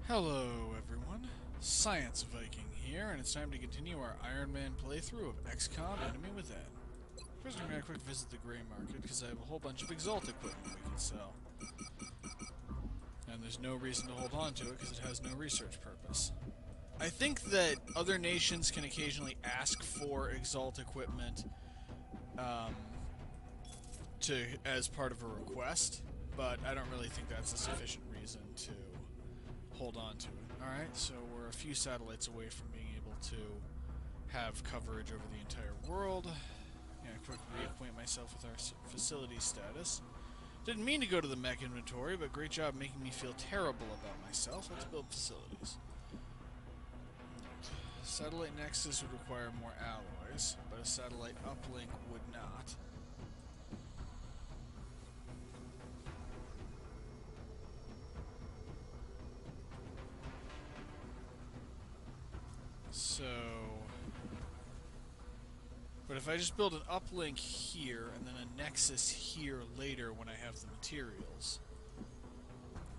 Hello everyone, Science Viking here, and it's time to continue our Ironman playthrough of XCOM Enemy Within. First I'm going to quick visit the grey market, because I have a whole bunch of Exalt equipment we can sell. And there's no reason to hold on to it, because it has no research purpose. I think that other nations can occasionally ask for Exalt equipment as part of a request, but I don't really think that's a sufficient reason to hold on to it. Alright, so we're a few satellites away from being able to have coverage over the entire world. Yeah, quick reacquaint myself with our facility status. Didn't mean to go to the mech inventory, but great job making me feel terrible about myself. Let's build facilities. Satellite Nexus would require more alloys, but a satellite uplink would not. So... But if I just build an uplink here, and then a nexus here later when I have the materials...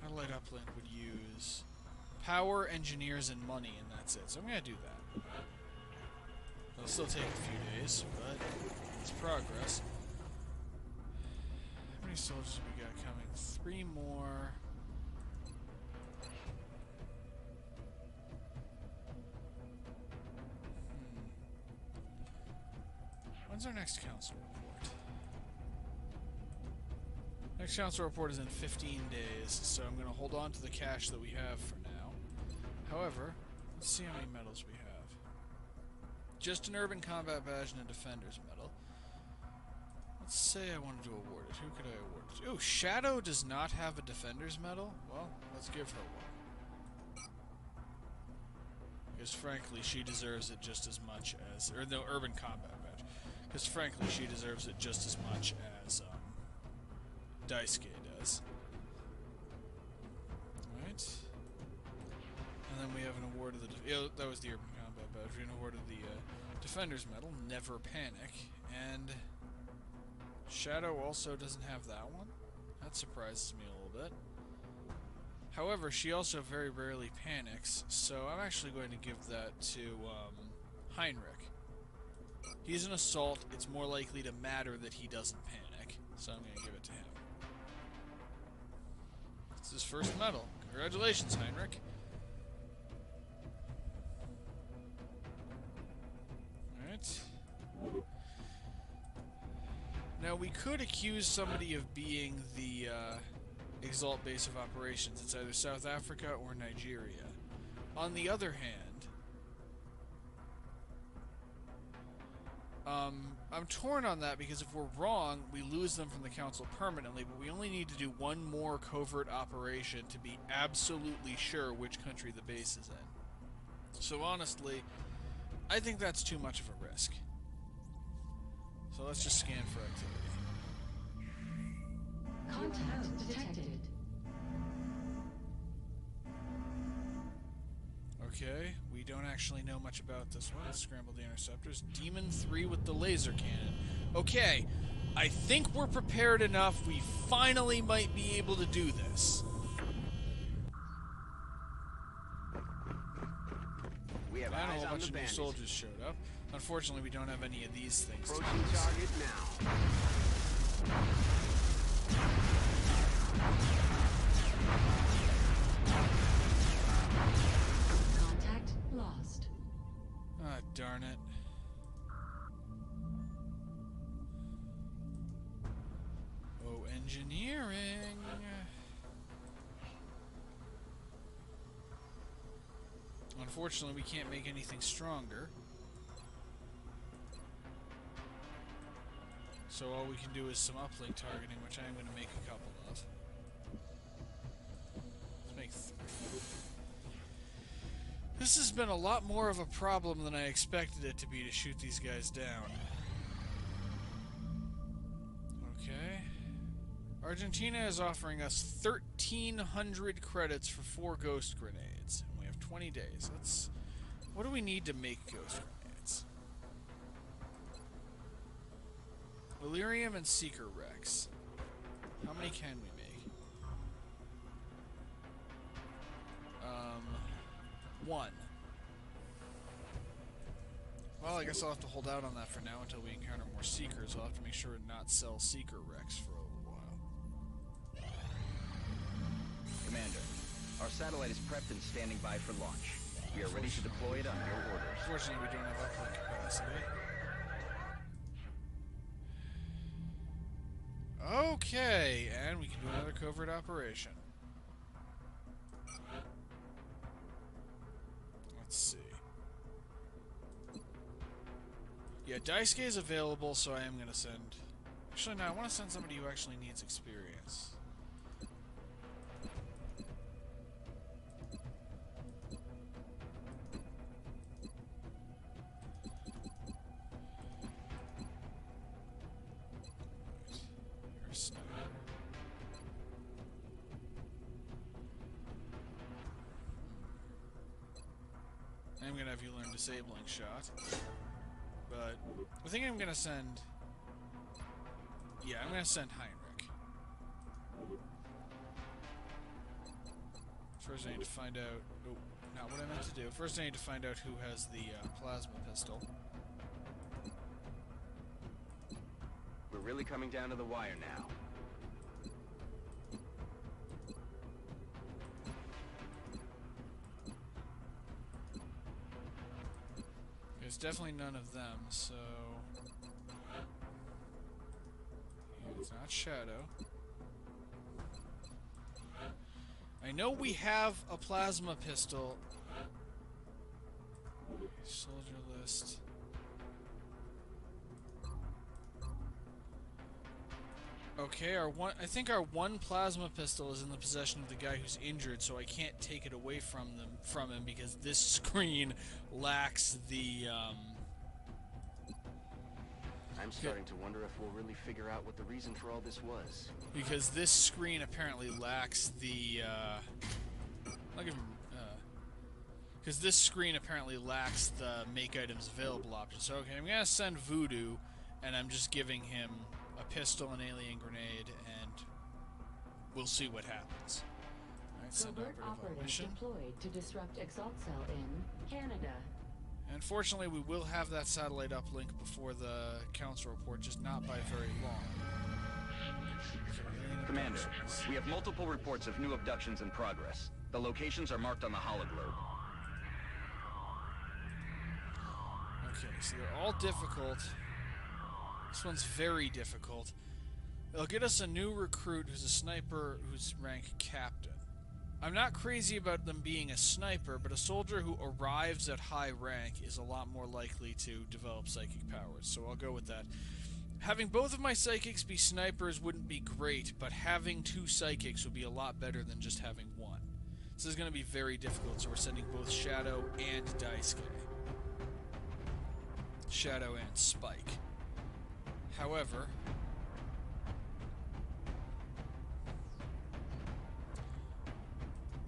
Satellite uplink would use power, engineers, and money, and that's it. So I'm gonna do that. It'll still take a few days, but it's progress. How many soldiers have we got coming? 3 more... When's our next council report? Next council report is in 15 days, so I'm going to hold on to the cash that we have for now. However, let's see how many medals we have. Just an urban combat badge and a defender's medal. Let's say I wanted to award it. Who could I award it to? Oh, Shadow does not have a defender's medal? Well, let's give her one. Because frankly, she deserves it just as much as... Or no, urban combat badge. Because frankly, she deserves it just as much as Daisuke does. Alright. And then we have an award of the... Yeah, that was the urban combat badge. We have an award of the defender's medal, Never Panic. And Shadow also doesn't have that one. That surprises me a little bit. However, she also very rarely panics, so I'm actually going to give that to Heinrich. He's an assault, it's more likely to matter that he doesn't panic, so I'm going to give it to him. It's his first medal. Congratulations, Heinrich. Alright. Now, we could accuse somebody of being the Exalt base of operations. It's either South Africa or Nigeria. On the other hand, I'm torn on that because if we're wrong, we lose them from the council permanently, but we only need to do one more covert operation to be absolutely sure which country the base is in. So honestly, I think that's too much of a risk. So let's just scan for activity. Contact detected. Okay, we don't actually know much about this one. Let's scramble the interceptors. Demon 3 with the laser cannon. Okay, I think we're prepared enough. We finally might be able to do this. We have And a eyes whole on bunch the of new bandits. soldiers showed up. Unfortunately, we don't have any of these things. Approaching target now. Contact lost. Ah, darn it. Oh, engineering. Unfortunately, we can't make anything stronger. So all we can do is some uplink targeting, which I am going to make a couple of. Let's make 3. This has been a lot more of a problem than I expected it to be to shoot these guys down. Okay. Argentina is offering us 1,300 credits for 4 ghost grenades. And we have 20 days. Let's... What do we need to make ghost grenades? Illyrium and Seeker Rex. How many can we make? 1. Well, I guess I'll have to hold out on that for now until we encounter more Seekers. I'll have to make sure to not sell Seeker Rex for a little while. Commander, our satellite is prepped and standing by for launch. We are ready to deploy it on your orders. Fortunately, we don't have uplink capacity. Okay, and we can do another covert operation. Let's see. Yeah, Daisuke is available, so I am going to send... Actually, no, I want to send somebody who actually needs experience. I'm going to have you learn disabling shot. But I think I'm going to send... Yeah, I'm going to send Heinrich. First I need to find out... Oh, not what I meant to do. First I need to find out who has the plasma pistol. We're really coming down to the wire now. There's definitely none of them, so... Yeah, it's not Shadow. I know we have a plasma pistol. Soldier list. Okay, I think our one plasma pistol is in the possession of the guy who's injured, so I can't take it away from him because this screen lacks the I'm starting to wonder if we'll really figure out what the reason for all this was. because this screen apparently lacks the I'll give him because this screen apparently lacks the make items available option. So okay, I'm gonna send Voodoo, and I'm just giving him a pistol, an alien grenade, and we'll see what happens. Alright, send Covert operative on operatives mission. deployed to disrupt Exalt Cell in Canada. Unfortunately, we will have that satellite uplink before the council report, just not by very long. Okay, Commander, we have multiple reports of new abductions in progress. The locations are marked on the hologlobe. Okay, so they're all difficult. This one's very difficult. They'll get us a new recruit who's a sniper who's rank captain. I'm not crazy about them being a sniper, but a soldier who arrives at high rank is a lot more likely to develop psychic powers, so I'll go with that. Having both of my psychics be snipers wouldn't be great, but having 2 psychics would be a lot better than just having 1. This is going to be very difficult, so we're sending both Shadow and Daisuke. Shadow and Spike. However,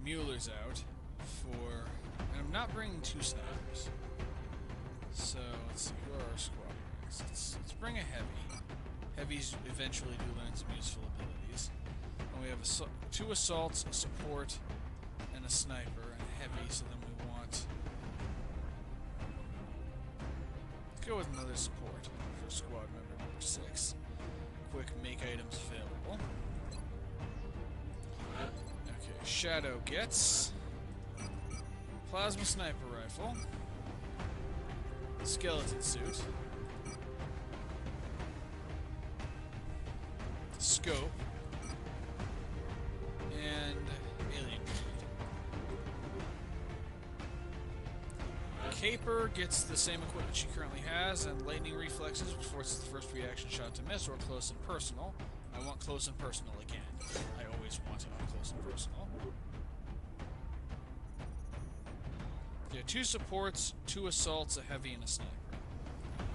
Mueller's out for... And I'm not bringing 2 snipers. So, let's see, who are our squad ranks? Let's bring a Heavy. Heavies eventually do learn some useful abilities. And we have 2 assaults, a support, and a sniper, and a Heavy, so then we want... Let's go with another support for squad member number 6. Quick make items available. Okay, Shadow gets plasma sniper rifle, skeleton suit, scope, and alien grenade. Caper gets the same equipment she currently has, and lightning reflexes, which forces the first reaction shot to miss, or close and personal. I want close and personal again. I always want it on close and personal. Yeah, 2 supports, 2 assaults, a heavy, and a sniper.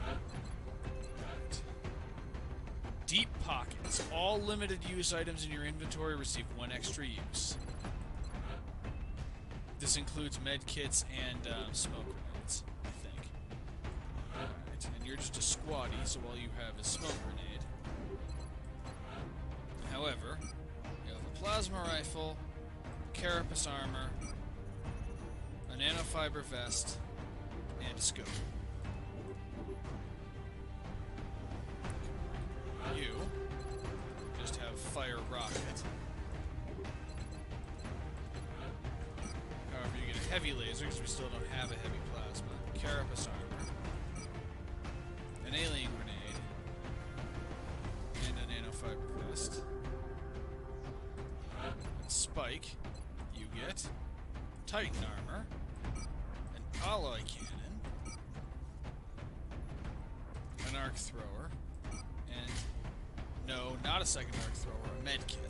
Right. Deep pockets. All limited use items in your inventory receive 1 extra use. This includes med kits and smoke grenades, I think. Alright, and you're just a squaddy, so all you have is smoke grenade. However, you have a plasma rifle, carapace armor, a nanofiber vest, and a scope. You just have fire rocket. However, you get a heavy laser because we still don't have a heavy plasma. Carapace armor. An alien grenade. And a nanofiber vest. And Spike, you get Titan armor. An alloy cannon. An arc thrower. And no, not a second arc thrower, a med kit.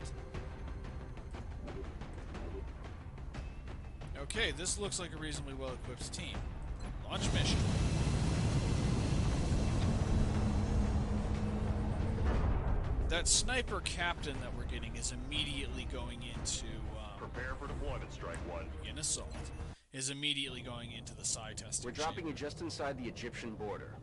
Okay, this looks like a reasonably well-equipped team. Launch mission. That sniper captain that we're getting is immediately going into... Prepare for deployment, Strike One. in assault. Is immediately going into the psi testing We're dropping chamber. you just inside the Egyptian border.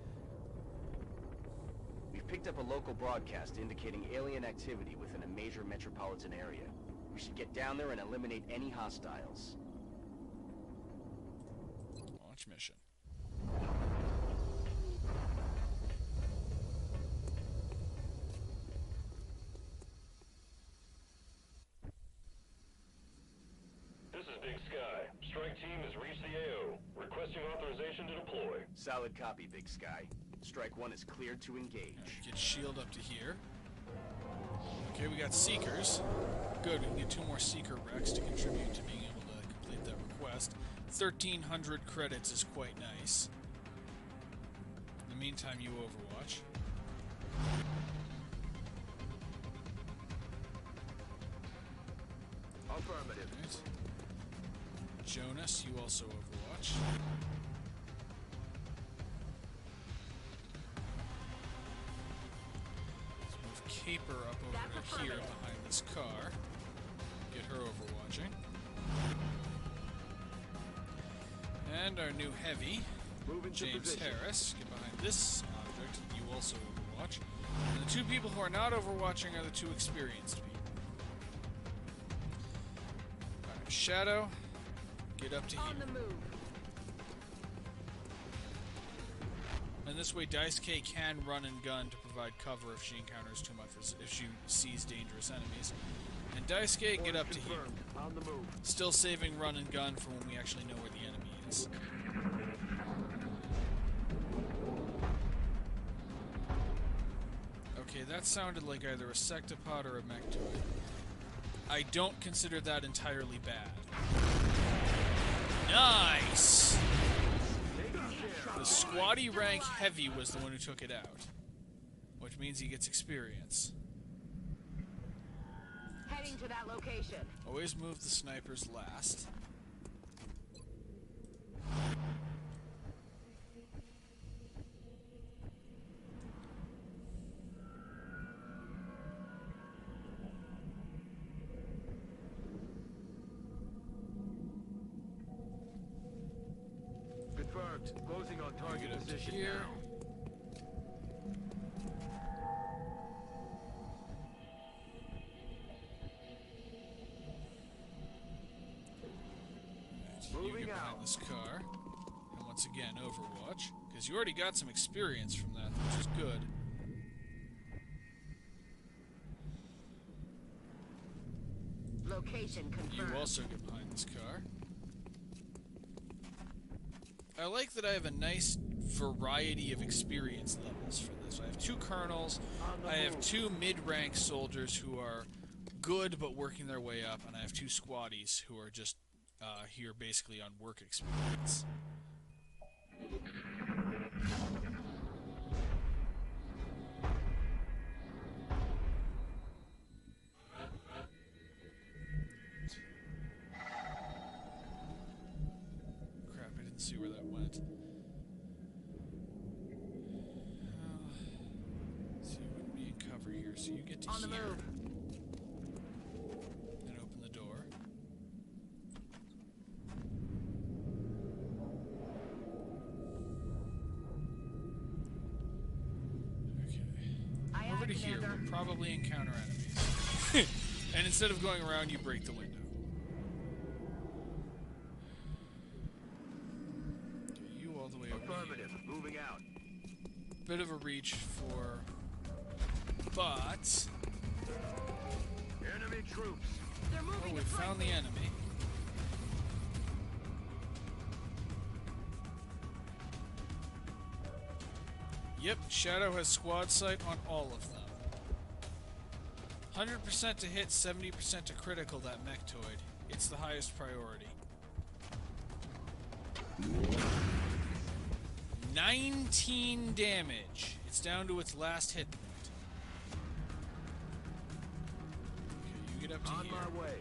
We've picked up a local broadcast indicating alien activity within a major metropolitan area. We should get down there and eliminate any hostiles. Launch mission. This is Big Sky. Strike Team has reached the AO. Requesting authorization to deploy. Solid copy, Big Sky. Strike One is cleared to engage. Get shield up to here. Okay, we got Seekers. Good, we can get 2 more Seeker Rex to contribute to being able to complete that request. 1,300 credits is quite nice. In the meantime, you Overwatch. Affirmative. Right. Jonas, you also Overwatch. Let's move Caper up over to here behind this car. Get her overwatching. And our new heavy, Move into James position. Harris, get behind this object. You also overwatch. And the 2 people who are not overwatching are the 2 experienced people. Alright, Shadow, get up to here. On the move. And this way, Dice K can run and gun to provide cover if she encounters too much, if she sees dangerous enemies. And Dice K, get up to here. Confirmed. On the move. Still saving run and gun for when we actually know where the enemy is. Okay, that sounded like either a sectopod or a mechtoid. I don't consider that entirely bad. Nice! The squaddy rank heavy was the one who took it out, which means he gets experience. Heading to that location. Always move the snipers last. Confirmed. Closing on target Get up to position here. now. You Moving get behind out. this car. And once again, Overwatch. Because you already got some experience from that, which is good. Location You confirmed. also get behind this car. I like that I have a nice variety of experience levels for this. I have 2 colonels, I have 2 mid-rank soldiers who are good but working their way up, and I have 2 squaddies who are just here basically on work experience. Crap, I didn't see where that went. So you wouldn't be in cover here, so you get to On the here. move. And open the door. Okay. Aye, Over aye, to here, Commander. we'll probably encounter enemies. And instead of going around, you break the window. bit of a reach for, but Enemy troops. They're moving oh, we to found the enemy. Yep, Shadow has squad sight on all of them. 100% to hit, 70% to critical, that mechtoid. It's the highest priority. 19 damage. It's down to its last hit point. Okay, you get up to On here. my way.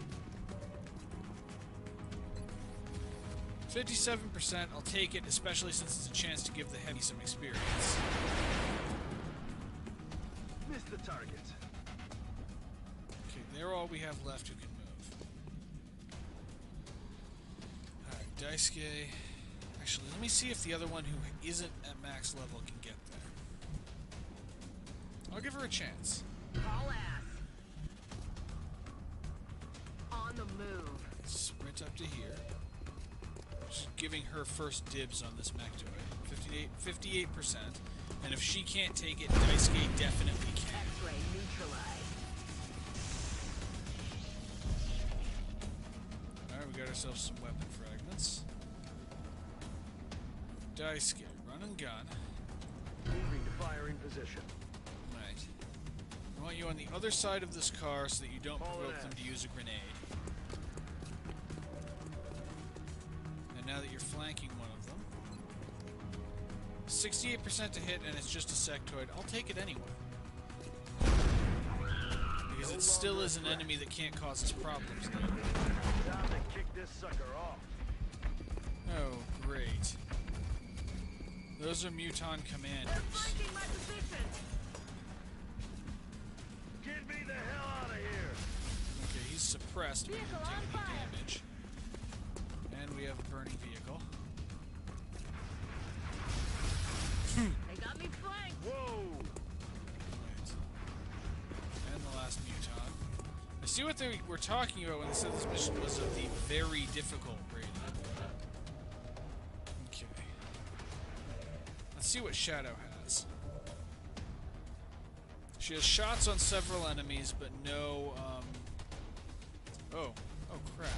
57%, I'll take it, especially since it's a chance to give the heavy some experience. Missed the target. Okay, they're all we have left who can move. Alright, Daisuke. Actually, let me see if the other one who isn't at max level can get there. I'll give her a chance. Haul ass. On the move. Sprint up to here. Just giving her first dibs on this mechtoid. 58%. And if she can't take it, Daisuke definitely can. X-ray neutralized. Alright, we got ourselves some weapon fragments. Daisuke, run and gun. Moving to firing position. Right. I want you on the other side of this car so that you don't Haul provoke it them in. to use a grenade. And now that you're flanking one of them, 68% to hit, and it's just a sectoid. I'll take it anyway. Because it still is an enemy that can't cause us problems now. Time to kick this sucker off. Oh, great. Those are Muton They're commanders. flanking my position. Get me the hell out of here. Okay, he's suppressed, but he Vehicle didn't on take any fire. damage. And we have a burning vehicle. They got me flanked. Whoa. Right. And the last Muton. I see what they were talking about when they said this mission was of the very difficult rating. Okay. Let's see what Shadow has. She has shots on several enemies, but no, oh crap.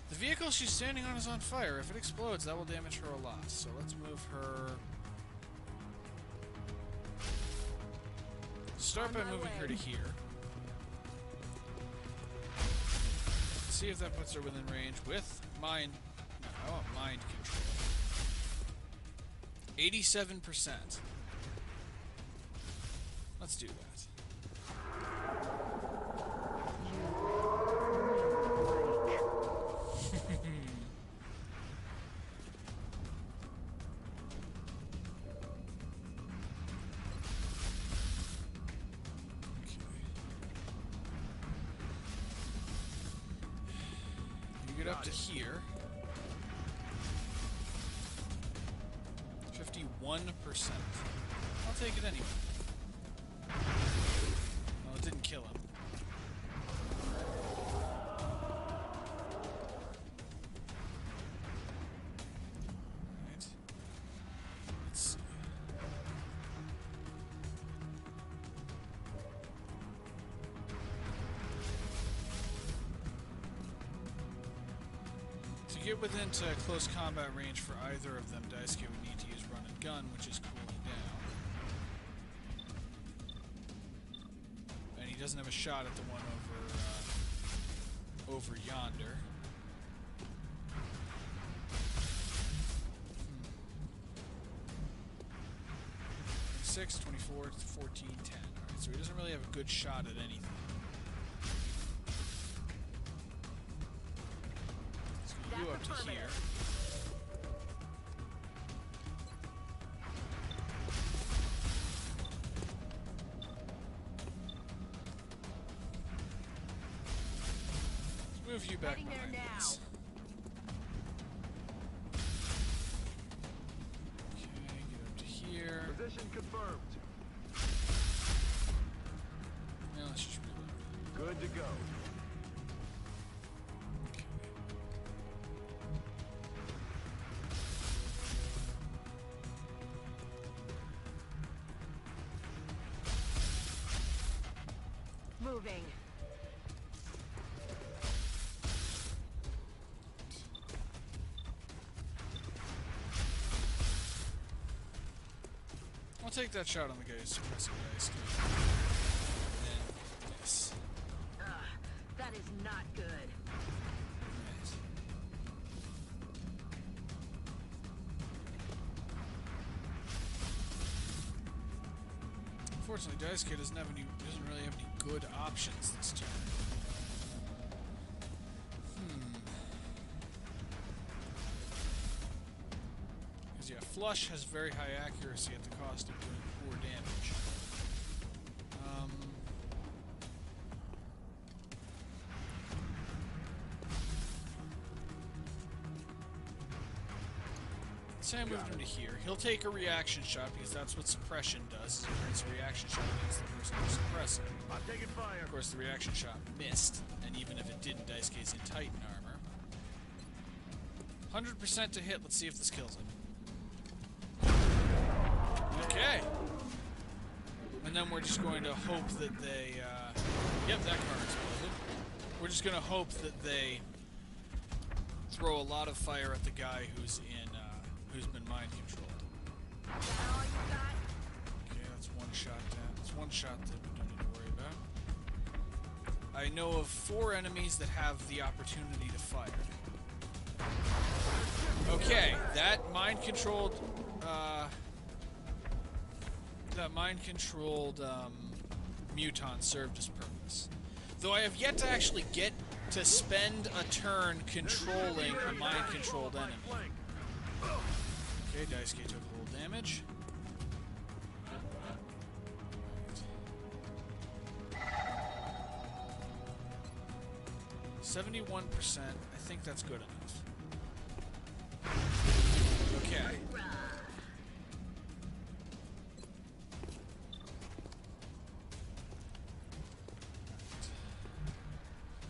The vehicle she's standing on is on fire. If it explodes, that will damage her a lot. So let's move her. Start by moving her to here. See if that puts her within range with mind. No, I want mind control. 87%. Let's do that. You get up to here. 51%. I'll take it anyway. Well, it didn't kill him. Right. Let's see. To get within to close combat range for either of them, Daisuke would need to use run and gun, which is cooling down. And he doesn't have a shot at the one over yonder. 6, 24, 14, 10. Alright, so he doesn't really have a good shot at anything. Let's get you up to here. Let's move you back Heading there behind now. this. Okay, get up to here. Position confirmed. Now let's just reload. Good to go. moving. I'll take that shot on the guy who's suppressing dice. And then miss. That is not good. Right. Unfortunately, Dice Kid doesn't really have any good options this turn. Because yeah, Flush has very high accuracy at the cost of doing poor damage. Say I moved him to here. He'll take a reaction shot because that's what suppression does. Is it creates a reaction shot against the person who's suppressing. I'm taking fire. Of course, the reaction shot missed, and even if it didn't, Dice K's in Titan armor. 100% to hit. Let's see if this kills it. Okay. And then we're just going to hope that they. Yep, that car exploded. We're just going to hope that they throw a lot of fire at the guy who's been mind controlled. Is that all you got? Okay, that's one shot down. That's one shot that we don't need to worry about. I know of 4 enemies that have the opportunity to fire. Okay, that mind-controlled muton served its purpose. Though I have yet to actually get to spend a turn controlling a mind-controlled enemy. Okay, Daisuke took a little damage. 71%. I think that's good enough. Okay.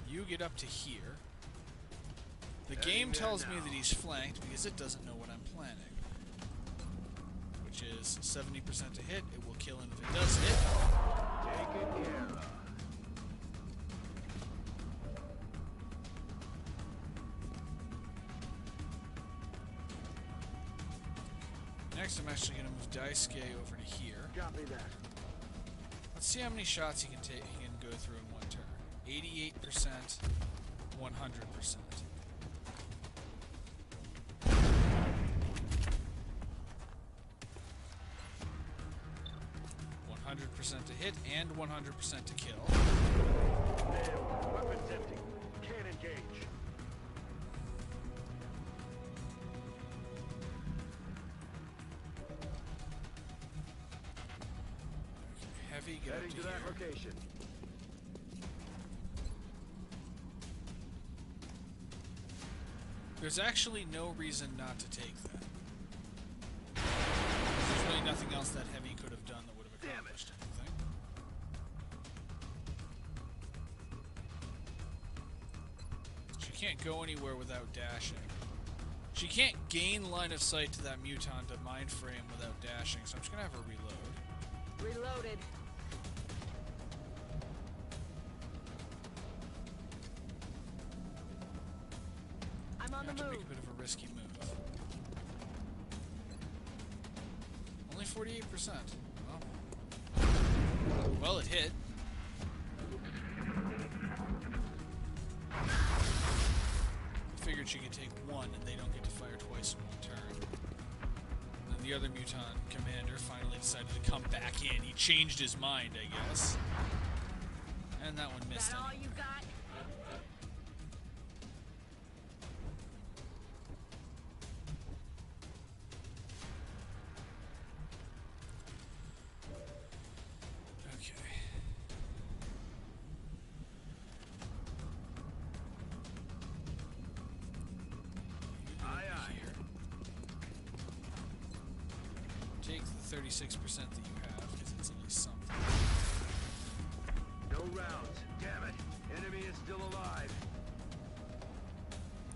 You get up to here. The game tells me that he's flanked because it doesn't know what I'm planning. Which is 70% to hit. It will kill him if it does hit. Taken care of. Next, I'm actually going to move Daisuke over to here. Copy that. Let's see how many shots he can take. He can go through in one turn. 88%, 100%. 100% to hit and 100% to kill. Nailed. Weapons empty. Can't engage. Heavy, get up Heading to to that here. location. There's actually no reason not to take that. There's really nothing else that Heavy could have done that would have accomplished anything. She can't go anywhere without dashing. She can't gain line of sight to that muton to mind frame without dashing, so I'm just gonna have her reload. Reloaded. I'm on I the have to make move. a bit of a risky move. Only 48%. Well, it hit. Figured she could take one and they don't get to fire twice in one turn. And then the other muton commander finally decided to come back in. He changed his mind, I guess. And that one Is missed that all him. you got? Okay. Aye, aye. Here. Take the 36% that you have, because it's at least something. No rounds. Damn it. Enemy is still alive.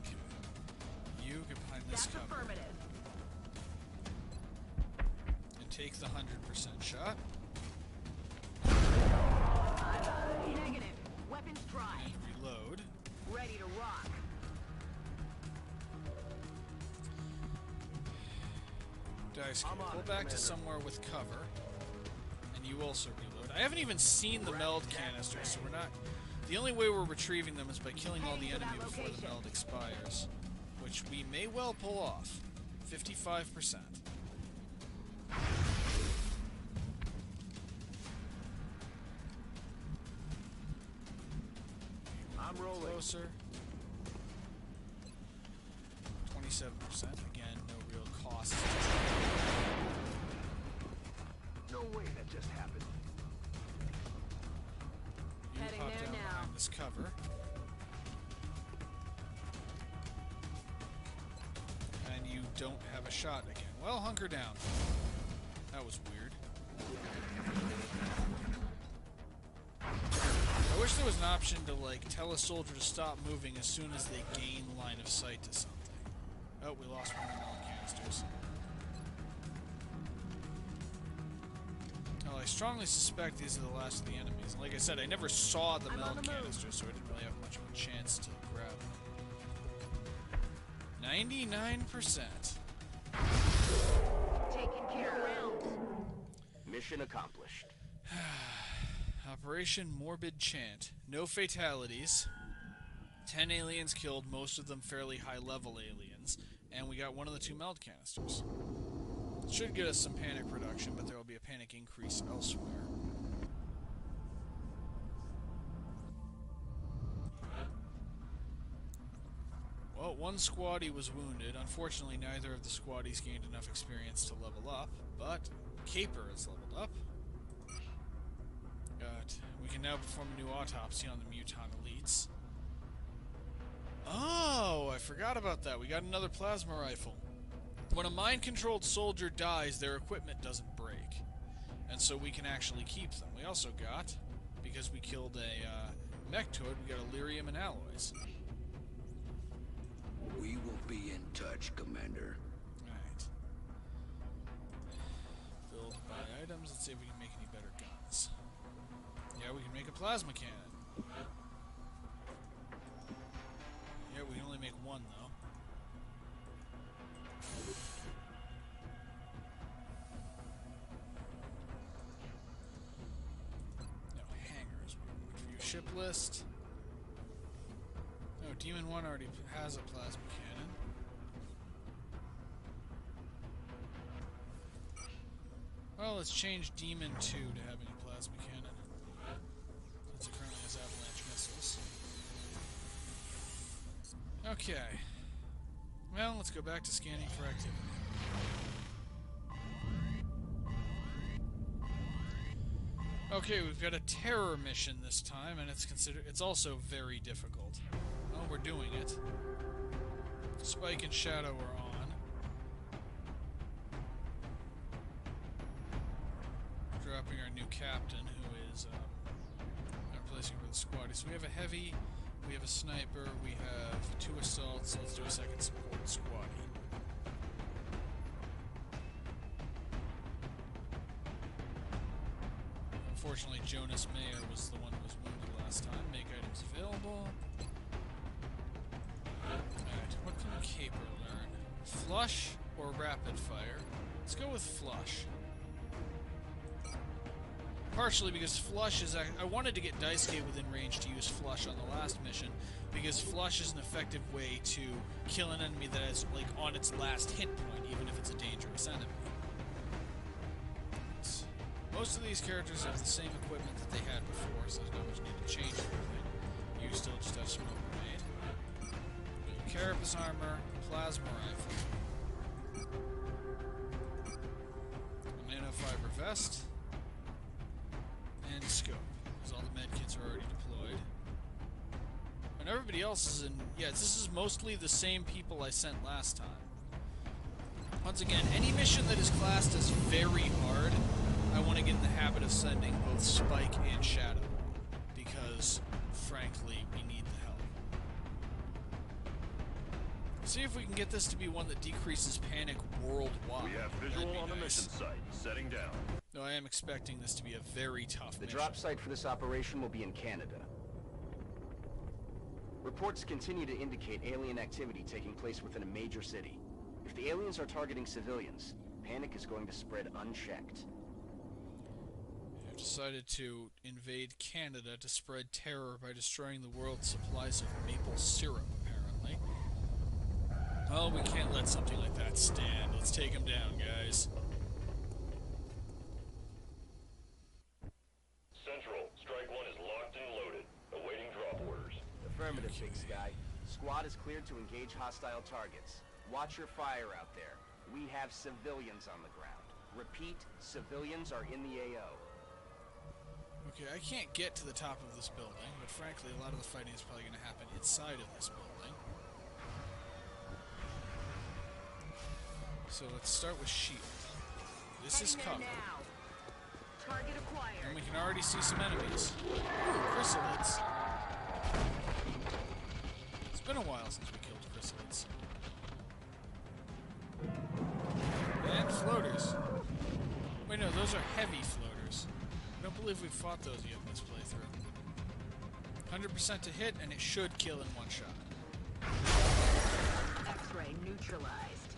Okay. You get behind this That's cover affirmative. and take the 100% shot. Bye-bye. Negative. Guys, pull back to somewhere with cover. And you also reload. I haven't even seen the meld canisters, so we're not... The only way we're retrieving them is by killing all the enemy before the meld expires. Which we may well pull off. 55%. I'm rolling. Closer. 27%. Again, no real cost. No way that just happened. You Heading pop there down now. behind this cover. And you don't have a shot again. Well, hunker down. That was weird. I wish there was an option to, like, tell a soldier to stop moving as soon as they gain line of sight to something. Oh, we lost one of the meld canisters. Well, I strongly suspect these are the last of the enemies. Like I said, I never saw the meld canisters, so I didn't really have much of a chance to grab them. 99%. Taken care of. Mission accomplished. Operation Morbid Chant. No fatalities. 10 aliens killed, most of them fairly high-level aliens. And we got one of the 2 meld canisters. Should get us some panic reduction, but there will be a panic increase elsewhere. Well, one squaddy was wounded. Unfortunately, neither of the squaddies gained enough experience to level up, but Caper is leveled up. We can now perform a new autopsy on the Muton elites. Oh, I forgot about that. We got another plasma rifle. When a mind-controlled soldier dies, their equipment doesn't break. And so we can actually keep them. We also got, because we killed a mechtoid, we got Illyrium and alloys. We will be in touch, Commander. Alright. Build, buy items. Let's see if we can make any better guns. Yeah, we can make a plasma cannon. Yeah, we can only make one, though. No, hangars. For you, ship list. No, Demon 1 already has a plasma cannon. Well, let's change Demon 2 to having a plasma cannon. Since it currently has avalanche missiles. Okay. Well, let's go back to scanning for activity. Okay, we've got a terror mission this time, and it's also very difficult. Well, we're doing it. Spike and Shadow are on. Dropping our new captain, who is replacing for the squad. So we have a heavy, we have a sniper, we have 2 assaults. Let's do a second support squad. Unfortunately, Jonas Mayer was the one who was wounded last time. Make items available. Alright, what can Caper learn? Flush or rapid fire? Let's go with Flush. Partially because Flush is... I wanted to get Daisuke within range to use Flush on the last mission, because Flush is an effective way to kill an enemy that is, like, on its last hit point, even if it's a dangerous enemy. Most of these characters have the same equipment that they had before, so there's not much need to change anything. You still just have smoke grenade. Carapace armor, plasma rifle, a nanofiber vest, and scope, because all the medkits are already deployed. And everybody else is in... Yeah, this is mostly the same people I sent last time. Once again, any mission that is classed as very hard, I want to get in the habit of sending both Spike and Shadow, because, frankly, we need the help. See if we can get this to be one that decreases panic worldwide. We have visual on the mission site. Setting down. No, I am expecting this to be a very tough mission. The drop site for this operation will be in Canada. Reports continue to indicate alien activity taking place within a major city. If the aliens are targeting civilians, Panic is going to spread unchecked. I've decided to invade Canada to spread terror by destroying the world's supplies of maple syrup, apparently. Well, we can't let something like that stand. Let's take him down, guys. Central, Strike 1 is locked and loaded, awaiting drop orders. Affirmative, Big Sky. Squad is cleared to engage hostile targets. Watch your fire out there. We have civilians on the ground. Repeat, civilians are in the AO. Okay, I can't get to the top of this building, but frankly, a lot of the fighting is probably going to happen inside of this building. So let's start with shield. This is cover. Now. Target acquired. And we can already see some enemies. Ooh, chrysalids. It's been a while since we killed chrysalids. And floaters. Wait, no, those are heavy floaters. I don't believe we've fought those yet in this playthrough. 100% to hit, and it should kill in one shot. X-ray neutralized.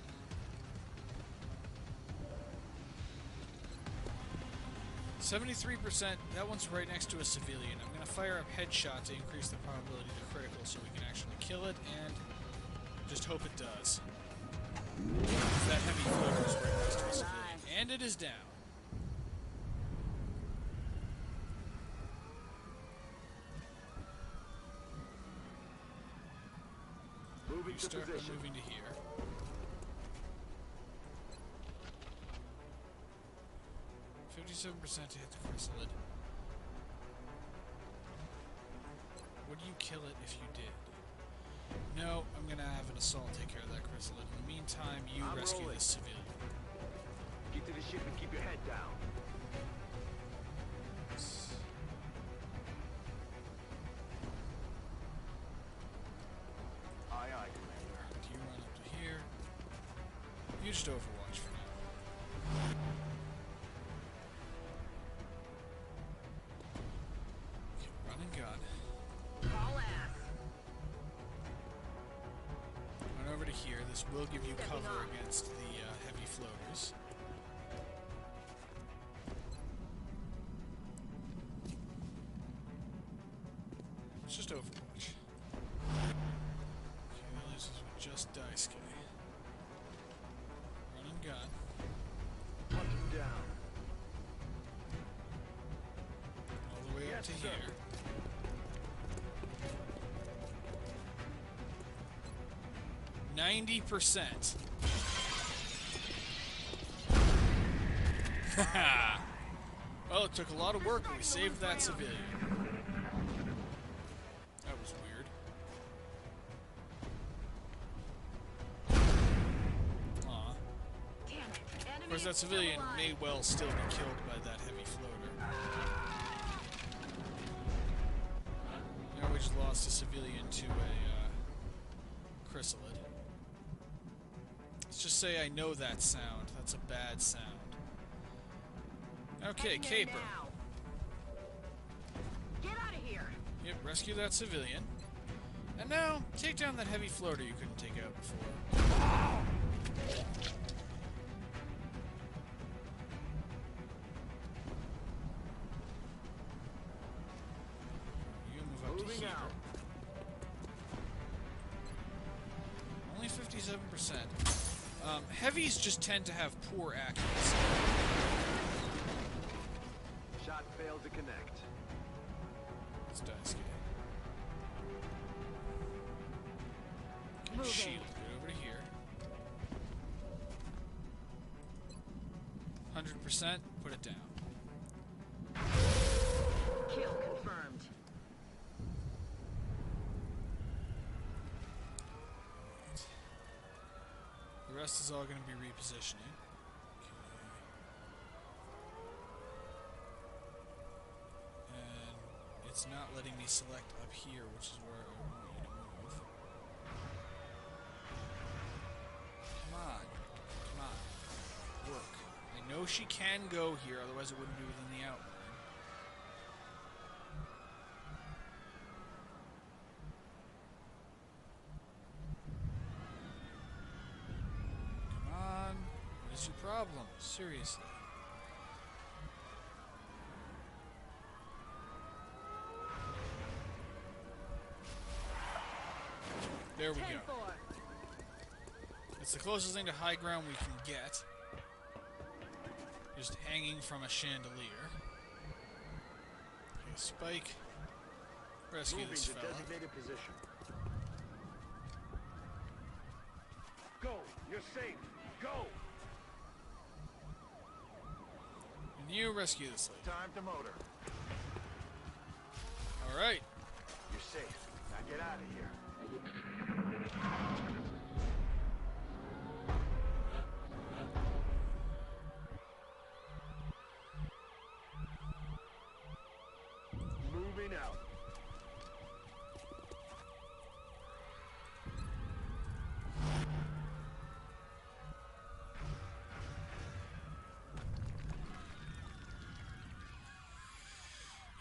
73%, that one's right next to a civilian. I'm going to fire up headshot to increase the probability to critical so we can actually kill it, and just hope it does. That heavy floater is right next to a civilian. And it is down. Moving You to start by position. moving to here. %7% to hit the chrysalid. Would you kill it if you did? No, I'm gonna have an assault take care of that chrysalid. In the meantime, you I'm rescue rolling. this civilian. Get to the ship and keep your head down. Aye, aye, Commander. You run up to here. You just overwatch for now. Okay, run and gun. All ass. Run over to here. This will give you Stepping cover on. against the heavy floaters. It's just Overwatch. Okay, that leaves us with just Dice Guy. Run and gun. Hunt him down. All the way up to here. %90. Well, it took a lot of work, but we saved that civilian. That was weird. Aw. Damn it. Of course, that civilian may well still be killed by that heavy floater. Now we just lost a civilian to a chrysalid. Let's just say I know that sound. That's a bad sound. Okay, Caper. Get out of here. Yep, rescue that civilian. And now, take down that heavy floater you couldn't take out before. You move up to Moving here. out. Only 57%. Heavies just tend to have poor accuracy. Shot failed to connect. Let's dice game. Okay, Moving. shield. Get over to here. 100%. Put it down. Kill confirmed. The rest is all going to be repositioning. Okay. And it's not letting me select up here, which is where I want you to move. Come on. Come on. Work. I know she can go here, otherwise it wouldn't be within the outline. Come on. What is What's your problem? Seriously. There we go. 10-4. It's the closest thing to high ground we can get. Just hanging from a chandelier. Okay, Spike. Rescue this fella. Designated position. Go! You're safe! Go! And you rescue this lady. Time to motor. Alright. You're safe. Now get out of here. Moving out.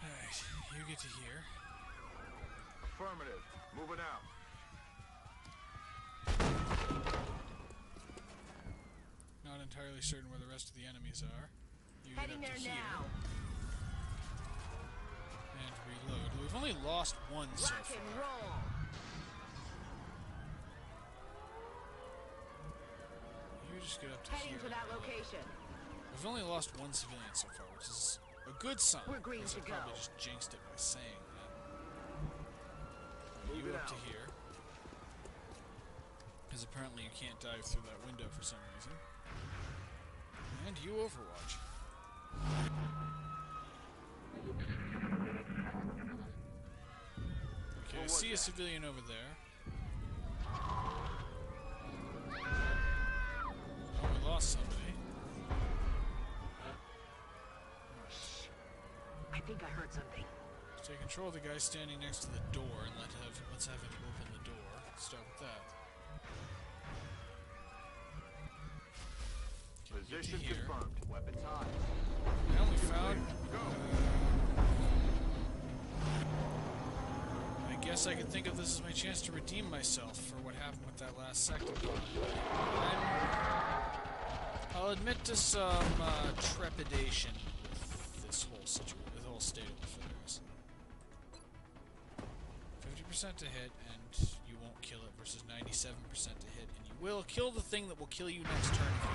Alright, you get to here. Affirmative. Moving out. Not entirely certain where the rest of the enemies are. You Heading get up there to here now. and reload. We've only lost one so Rock and far. roll. You just get up to Heading here. to that location. We've only lost one civilian so far, which is a good sign. We're green because to I probably go. just jinxed it by saying that. You Moving up to out. here. Because apparently you can't dive through that window for some reason. And you Overwatch. Okay, I see a civilian over there. Oh, we lost somebody. I think I heard something. Take control of the guy standing next to the door and let's have him open the door. Start with that. Okay, get to Position here. confirmed. Weapons hot. And we found. I guess I could think of this as my chance to redeem myself for what happened with that last sectopod. I'll admit to some trepidation with this whole situation, the whole state of affairs. 50% to hit, and you won't kill it, versus 97% to hit, and you will kill the thing that will kill you next turn if you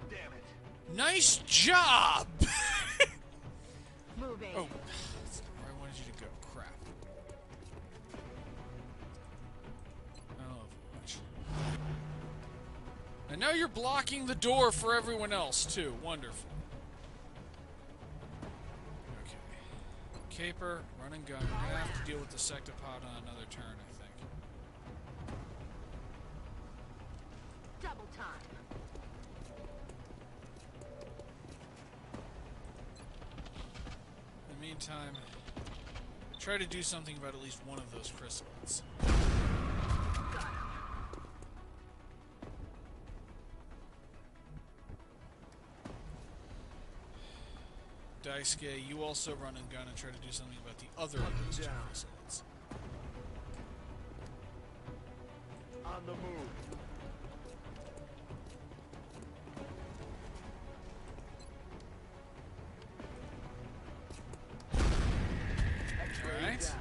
don't. Damn it. Nice job! Moving. Oh, that's not where I wanted you to go. Crap. Oh, Overwatch. And now you're blocking the door for everyone else, too. Wonderful. Okay. Caper, run and gun. We're gonna have to deal with the sectopod on another turn, I think. Double time. In the meantime, try to do something about at least one of those chrysalids. Got him. Daisuke, you also run and gun and try to do something about the other of those two chrysalids. On the move. Alright.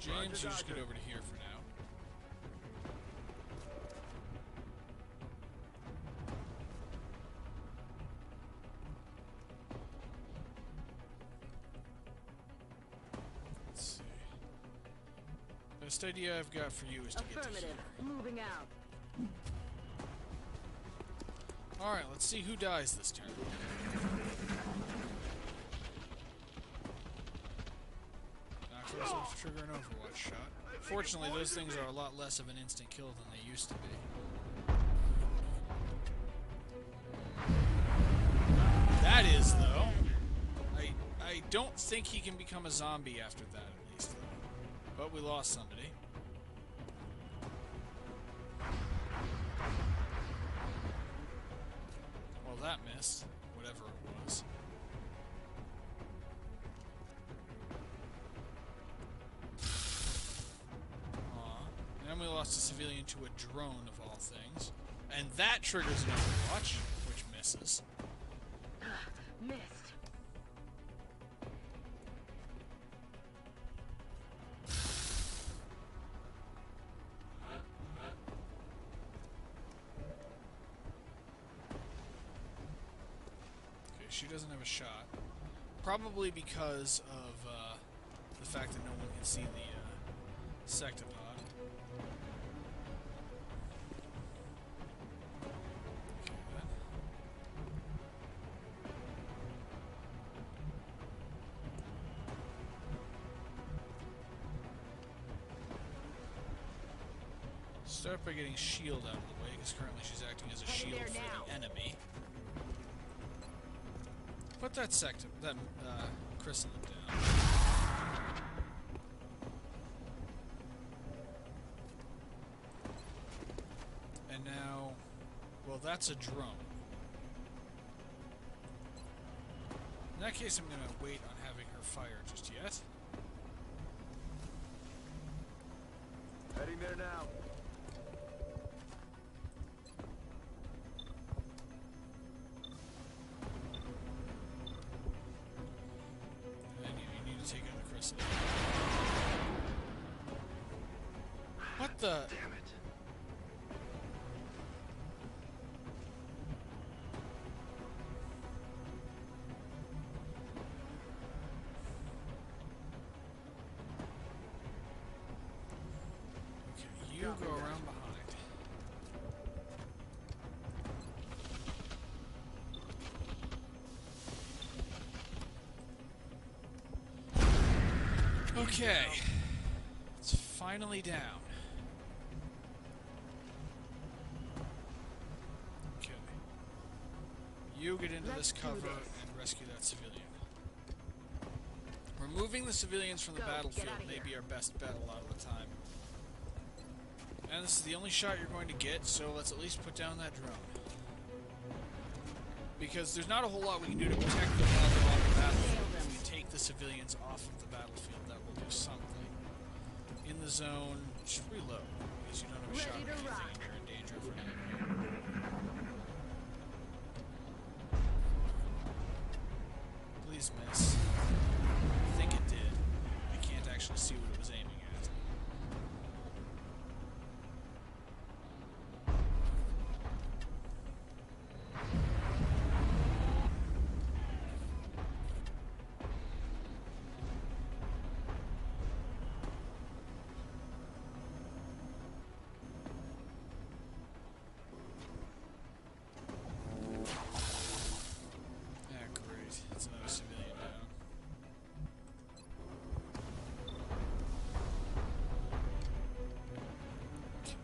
James, you just get over to here for now. Let's see. Best idea I've got for you is to get to here. Affirmative. Moving out. Alright, let's see who dies this turn. Not close enough to trigger an Overwatch shot. Fortunately, those things are a lot less of an instant kill than they used to be. That is, though. I don't think he can become a zombie after that, at least, though. But we lost somebody. Well, that missed. Whatever it was. lost a civilian to a drone of all things. And that triggers an overwatch, which misses. Missed. Okay, she doesn't have a shot. Probably because of the fact that no one can see the sectopod. Okay, then. Start by getting shield out of the way, because currently she's acting as a Heading shield there for now. the enemy. Put that chrysalis down. And now, well, that's a drone. In that case, I'm going to wait on having her fire just yet. Heading there now. And you need to take out the chrysalis. What the? Damn it. Okay, you go around behind. Okay. It's finally down. Okay. You get into this Let's do cover this. and rescue that civilian. Removing the civilians from the Go, battlefield get outta may here. be our best bet a lot of the time. And this is the only shot you're going to get, so let's at least put down that drone. Because there's not a whole lot we can do to protect them while they're on the battlefield. If we take the civilians off of the battlefield, that will do something. In the zone, just reload, because you don't have a shot Ready at to anything rock. and you're in danger of running. Please miss. I think it did. I can't actually see what it was aiming at. Ah, great. It's another civilian down. Okay.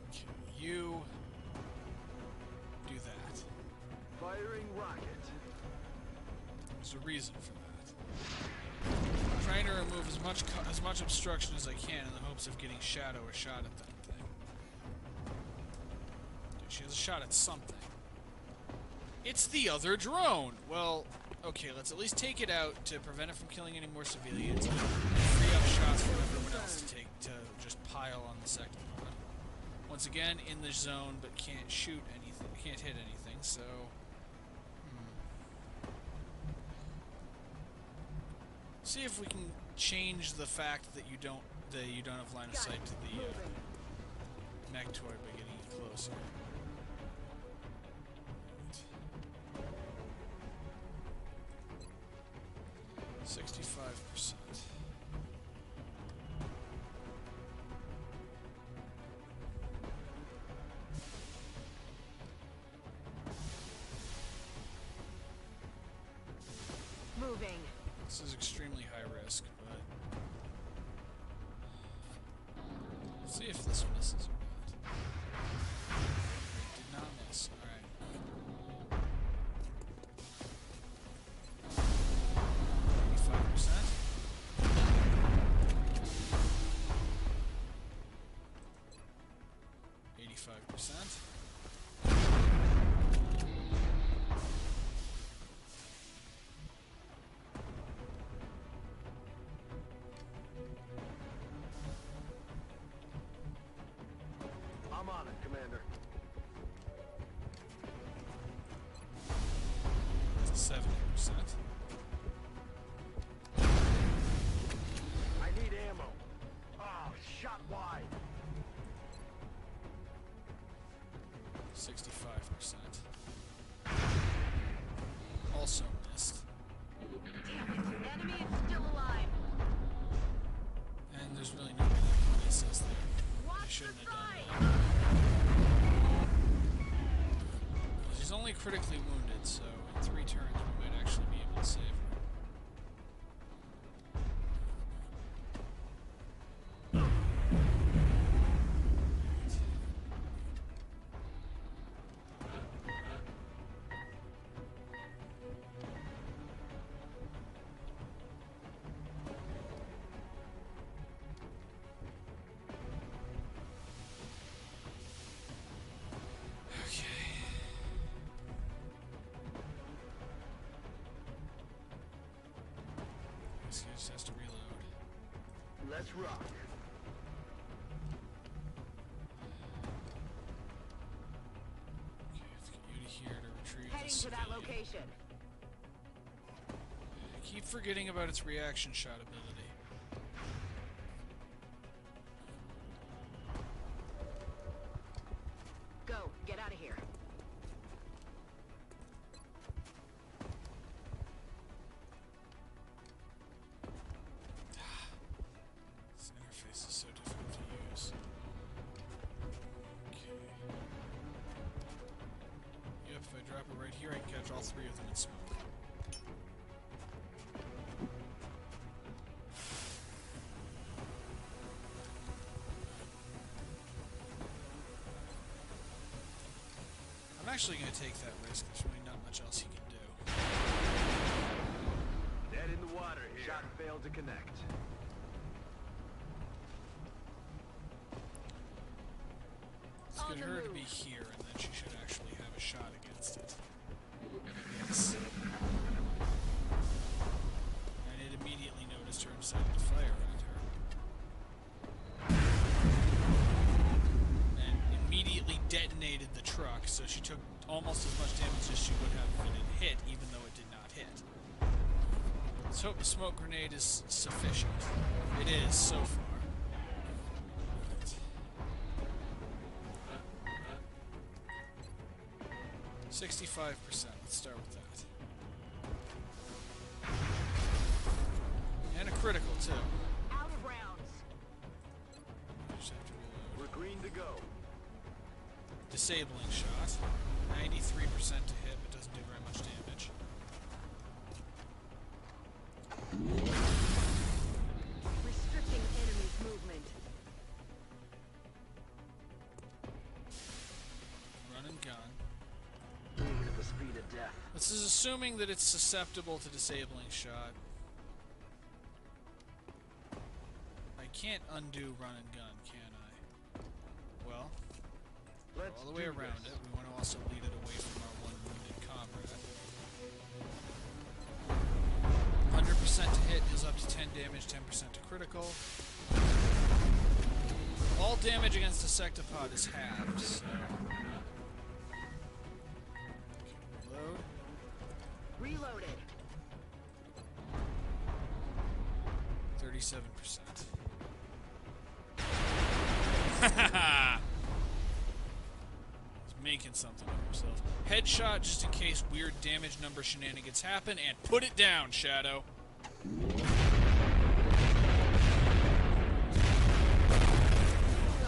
Okay, you do that. Firing rocket. There's a reason for that. I'm trying to remove as much obstruction as I can in the hopes of getting Shadow a shot at that thing. Okay, she has a shot at something. It's the other drone! Well, okay, let's at least take it out to prevent it from killing any more civilians. And free up shots for everyone else to just pile on the sectopod. Once again, in the zone, but can't shoot anything, can't hit anything, so... See if we can change the fact that you don't have line of sight to the Nectoid by getting it closer. 65%. Moving. This is extremely high risk, but let's see if this misses or not. It did not miss. Alright. 85%. 85%. shouldn't have done that. She's only critically wounded, so in 3 turns we might actually be able to save her. This guy just has to reload. Let's rock. Okay, let's get you to here to retrieve Heading this to that civilian. location. I keep forgetting about its reaction shot ability. Go. Get out of here. This interface is so difficult to use. Okay. Yep, if I drop it right here, I can catch all 3 of them in smoke. I'm actually going to take that risk. There's really not much else he can do. Dead in the water here. Shot failed to connect. Let's get her to be here, and then she should actually have a shot against it. Yes. And it immediately noticed her and decided to fire at her. And immediately detonated the truck, so she took almost as much damage as she would have if it had hit, even though it did not hit. Let's hope the smoke grenade is sufficient. It is, so far. 65%. Let's start with that. And a critical, too. Out of rounds. Just have to reload. We're green to go. Disabling shot. 93% to hit, but doesn't do very much damage. Restricting enemy's movement. Run and gun. Moving at the speed of death. This is assuming that it's susceptible to disabling shot. I can't undo run and gun, can I? Well, Let's all the way do around this. it. We want to also lead it away from our one wounded comrade. 100% to hit deals up to 10 damage, 10% to critical. All damage against a sectopod is halved, so... Reload. Reloaded. 37%. He's making something of himself. Headshot just in case weird damage number shenanigans happen, and put it down, Shadow.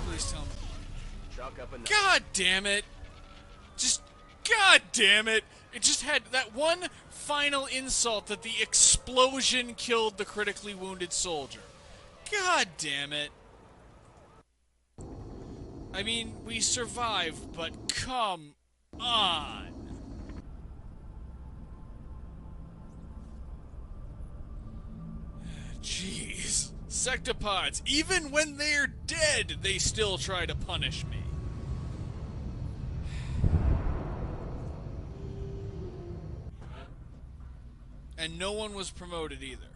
Please tell me. Chalk up enough. God damn it! Just, God damn it! It just had that one final insult that the explosion killed the critically wounded soldier. God damn it. I mean, we survived, but come on. Jeez. Sectopods, even when they're dead, they still try to punish me. And no one was promoted either.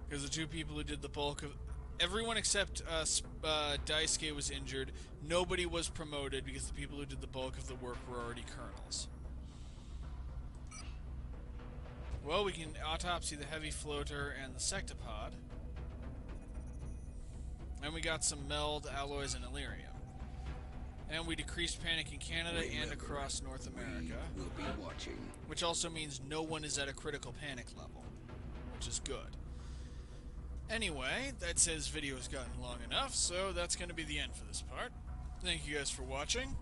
Because the 2 people who did the bulk of... Everyone except Daisuke was injured. Nobody was promoted because the people who did the bulk of the work were already colonels. Well, we can autopsy the heavy floater and the sectopod. And we got some meld, alloys, and Illyrium. And we decreased panic in Canada and across North America. We'll be watching. Which also means no one is at a critical panic level. Which is good. Anyway, that says video's gotten long enough, so that's going to be the end for this part. Thank you guys for watching.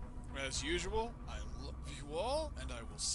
As usual, I love you all, and I will see